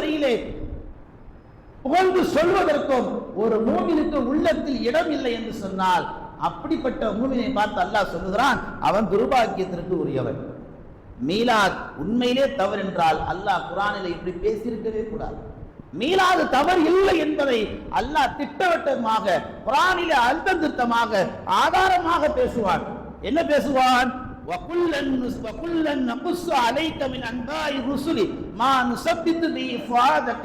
வரியிலே புகழ்ந்து சொல்வதற்கும் ஒரு மூமினுக்கு உள்ளத்தில் இடம் இல்லை என்று சொன்னால், அப்படிப்பட்ட மூமினை பார்த்து அல்லாஹ் சொல்லுகிறான், அவன் துர்பாக்கியத்திற்கு உரியவன். மீலாத் உண்மையிலே தவறு என்றால் அல்லாஹ் குர்ஆனிலே இப்படி பேசியிருக்கவே கூடாது. மீலாது தவறு இல்லை என்பதை அல்லாஹ் திட்டவட்டமாக குர்ஆனிலே அழுத்தமாக ஆதாரமாக பேசுவான். என்ன பேசுவான்? வகுல்லன் நகுஸ்ஸு அலைக மின் அன்பாஇ ருசுலி மா நுஸப்பித்து பிஹி ஃபுஆதக.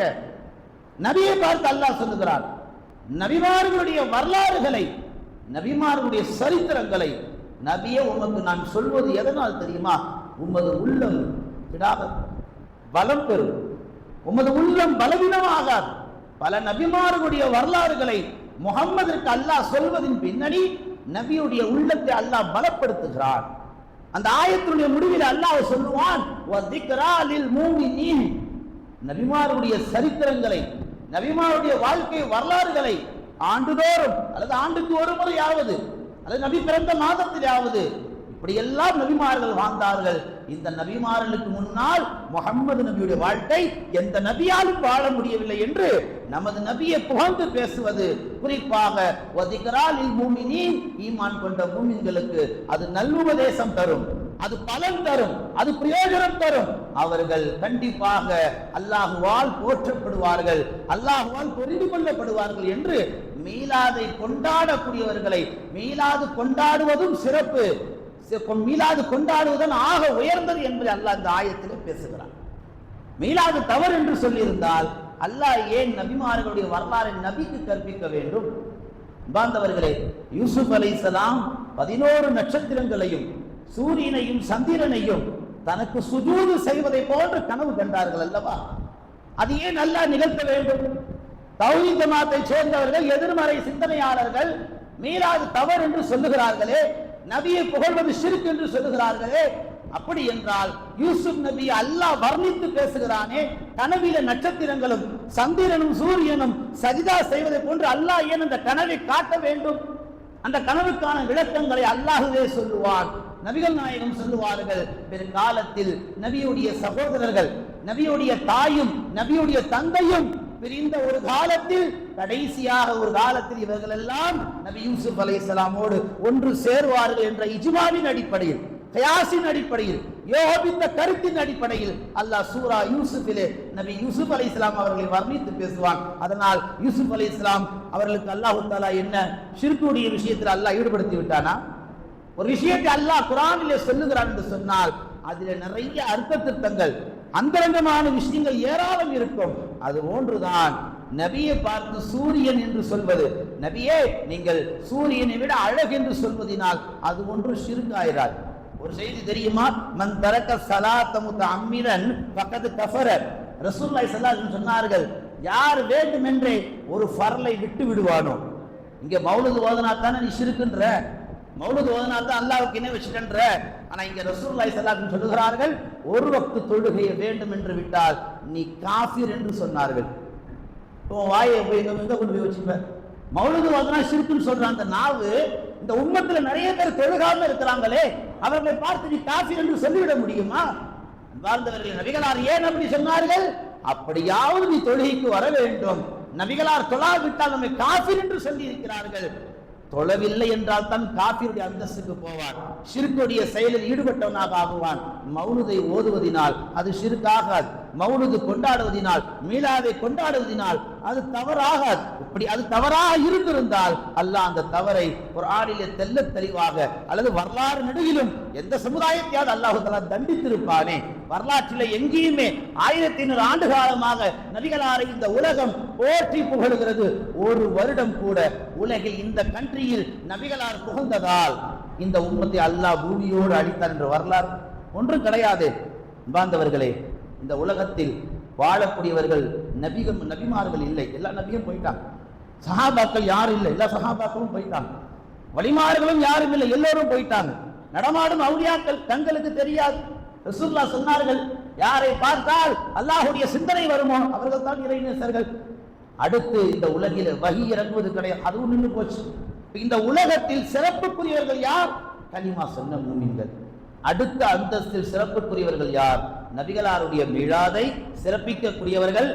நபியை பார்த்து அல்லாஹ் சொல்லுகிறான், நபிமார்களுடைய வரலாறுகளை, நபிமார்களுடைய சரித்திரங்களை நபியே உமக்கு நான் சொல்வது எதனால் தெரியுமா? உமது உள்ளம் விடாத பலம் பெறும், உமது உள்ளம் பலவீனமாகாது. பல நபிமார்களுடைய வரலாறுகளை முஹம்மதிற்கு அல்லாஹ் சொல்வதின் பின்னணி நபியுடைய உள்ளத்தை அல்லாஹ் பலப்படுத்துகிறான். அந்த ஆயத்தினுடைய முடிவில் அல்லாஹ் சொல்லுவான், வதிக்ரா லில் மூமினீன். நபிமார்களுடைய சரித்திரங்களை, நபிமாருடைய வாழ்க்கை வரலாறுகளை ஆண்டுதோறும் அல்லது ஆண்டுக்கு ஒரு முறையாவது அல்லது நபி பிறந்த மாதத்திலாவது இப்படியெல்லாம் நபிமார்கள் வாழ்ந்தார்கள். இந்த நபிமார்களுக்கு முன்னால் முஹம்மது நபியுடைய வாழ்க்கை எந்த நபியாலும் வாழ முடியவில்லை என்று நமது நபியை புகழ்ந்து பேசுவது, குறிப்பாக வதிக்ராலில் மூமினீன், ஈமான் கொண்ட மூமின்களுக்கு அது நல்லுபதேசம் தரும், அது பலன் தரும், அது பிரயோஜனம் தரும். அவர்கள் கண்டிப்பாக அல்லாஹுவால் போற்றப்படுவார்கள், அல்லாஹுவால் புரிந்து கொள்ளப்படுவார்கள் என்று மீலாதை கொண்டாடக்கூடியவர்களை, மீலாது கொண்டாடுவதும் சிறப்பு, மீலாது கொண்டாடுவதன் ஆக உயர்ந்தது என்று அல்லாஹ் இந்த ஆயத்தில் பேசுகிறார். மீலாது தவறு என்று சொல்லியிருந்தால் அல்லாஹ் ஏன் நபிமார்களுடைய வரலாறை நபிக்கு கற்பிக்க வேண்டும்? பாந்தவர்களே, யூசுப் அலைஹிஸ்ஸலாம் 11 நட்சத்திரங்களையும் சூரியனையும் சந்திரனையும் தனக்கு சுஜூது செய்வதை போன்று கனவு கண்டார்கள் அல்லவா? அது ஏன் அல்லாஹ் நிகழ்த்த வேண்டும்? தௌஹீத் ஜமாத்தை சேர்ந்தவர்கள், எதிர்மறை சிந்தனையாளர்கள் மீலாது தவறு என்று சொல்லுகிறார்களே, நபியை புகழ்வது ஷிர்க் என்று சொல்லுகிறார்களே, அப்படி என்றால் யூசுப் நபி அல்லாஹ் வர்ணித்து பேசுகிறானே, கனவில நட்சத்திரங்களும் சந்திரனும் சூரியனும் சஜிதா செய்வதை போன்று அல்லாஹ் ஏன் அந்த கனவை காட்ட வேண்டும்? அந்த கனவுக்கான விளக்கங்களை அல்லாஹ்வே சொல்லுவான். நபிகள் நாயகம் சொல்லுவார்கள், பிற்காலத்தில் நபியுடைய சகோதரர்கள், நபியுடைய தாயும் நபியுடைய தந்தையும் பிரிந்த ஒரு காலத்தில், கடைசியாக ஒரு காலத்தில் இவர்கள் எல்லாம் நபி யூசுப் அலைஹிஸ்ஸலாமோடு ஒன்று சேருவார்கள் என்ற இஜ்மாவின் அடிப்படையில், கயாசின் அடிப்படையில், யோகித்த கருத்தின் அடிப்படையில் அல்லாஹ் சூரா யூசுஃபிலே நபி யூசுப் அலைஹிஸ்ஸலாம் அவர்களை வர்ணித்து பேசுவான். அதனால் யூசுப் அலைஹிஸ்ஸலாம் அவர்களுக்கு அல்லாஹ் தஆலா என்ன ஷிர்க்குடைய விஷயத்தில் அல்லாஹ் ஈடுபடுத்தி விட்டானா? ஒரு விஷயத்தை அல்லாஹ் குர்ஆனிலே சொல்லுகிறான் என்று சொன்னால் அதிலே நிறைய அர்த்த திருத்தங்கள், அந்தரங்கமான விஷயங்கள் ஏராளம் இருக்கும். அது ஒன்றுதான் நபியை பார்த்து சூரியன் என்று சொல்வது. நபியே, நீங்கள் சூரியனை விட அழகு என்று சொல்வதினால் அது ஒன்று ஷிர்காயிரார். ஒரு செய்தி தெரியுமா? மன் தரக்க ஸலாத்த முத்தஅம்மிரன் ஃபகத் கஃபர. ரசூலுல்லாஹி ஸல்லல்லாஹு அலைஹி வஸல்லம் சொன்னார்கள், யார் வேண்டுமென்றே ஒரு ஃபர்லை விட்டு விடுவானோ. இங்க மௌலிது ஓதுனா தானே நீ ஷிர்க்குன்ற, மௌலிது ஓதுனா தான் அல்லாஹ்வுக்கு இணை வச்சிட்டன்ற. ஆனா இங்க ரசூலுல்லாஹி ஸல்லல்லாஹு அலைஹி வஸல்லம் சொல்லுகிறார்கள், ஒரு வக்து தொழுகையை வேண்டும் என்று விட்டால் நீ காஃபிர் என்று சொன்னார்கள். வாயை போய் எங்க கொண்டு போய் வச்சுப்ப? மௌலிது ஓதுனா ஷிர்க்குன்னு சொல்ற அந்த நாவு, இந்த உம்மத்துல நிறைய பேர் தொழுகாம இருக்கிறாங்களே, அவர்களை பார்த்து நீ காஃபிர் என்று சொல்லிவிட முடியுமா? வாழ்ந்தவர்கள் நபிகளார் ஏன் அப்படி சொன்னார்கள்? அப்படியாவது நீ தொழுகைக்கு வர வேண்டும். நபிகளார் தொழாவிட்டால் நம்மை காஃபிர் என்று சொல்லி இருக்கிறார்கள். தொழவில்லை என்றால் தான் காஃபிருடைய அந்தஸ்துக்கு போவான், ஷிர்க்குடைய செயலில் ஈடுபட்டவனாக ஆகுவான். மௌலுதை ஓதுவதினால் அது ஷிர்காகாது, மௌலுது கொண்டாடுவதினால், மீலாதை கொண்டாடுவதினால் அது தவறாகாது. இப்படி அது தவறாக இருந்திருந்தால் அல்லாஹ் அந்த தவறை குர்ஆனிலே தெள்ளத் தெளிவாக அல்லது வரலாறு நெடுகிலும் எந்த சமுதாயத்தையாவது அல்லாஹ் தஆலா தண்டித்திருப்பானே. வரலாற்றிலே எங்கேயுமே 1500 ஆண்டு காலமாக நபிகளாரை இந்த உலகம் போற்றி புகழுகிறது. ஒரு வருடம் கூட உலகில் இந்த கண்ட்ரியில் நபிகளார் புகழ்ந்ததால் இந்த உம்மத்தை அல்லாஹ் பூமியோடு அழித்தார் என்ற வரலாறு ஒன்றும் கிடையாது. பாந்தவர்களே, இந்த உலகத்தில் வாழக்கூடியவர்கள் நபிமார்கள் இல்லை, எல்லா நபியும் போயிட்டாங்க. சஹாபாக்கள் யாரும் இல்லை, எல்லா சஹாபாக்களும் போயிட்டாங்க. வலிமார்களும் யாரும் இல்லை, எல்லோரும் போயிட்டாங்க. நடமாடும் அவுலியாக்கள் தங்களுக்கு தெரியாது. ரசூலுல்லாஹ் சொன்னார்கள், யாரை பார்த்தால் அல்லாஹ்வுடைய சிந்தனை வருமோ அவர்கள் தான் இறைநேசர்கள். அடுத்து இந்த உலகில் வஹி இறங்குவது கிடையாது, அதுவும் நின்று போச்சு. இந்த உலகத்தில் சிறப்புக்குரியவர்கள் யார்? கலிமா சொன்ன மூமின்கள். அடுத்த அந்தஸ்தில் சிறப்புக்குரியவர்கள் யார்? நபிகளாருடைய மீளாதை சிறப்பிக்கக்கூடியவர்கள்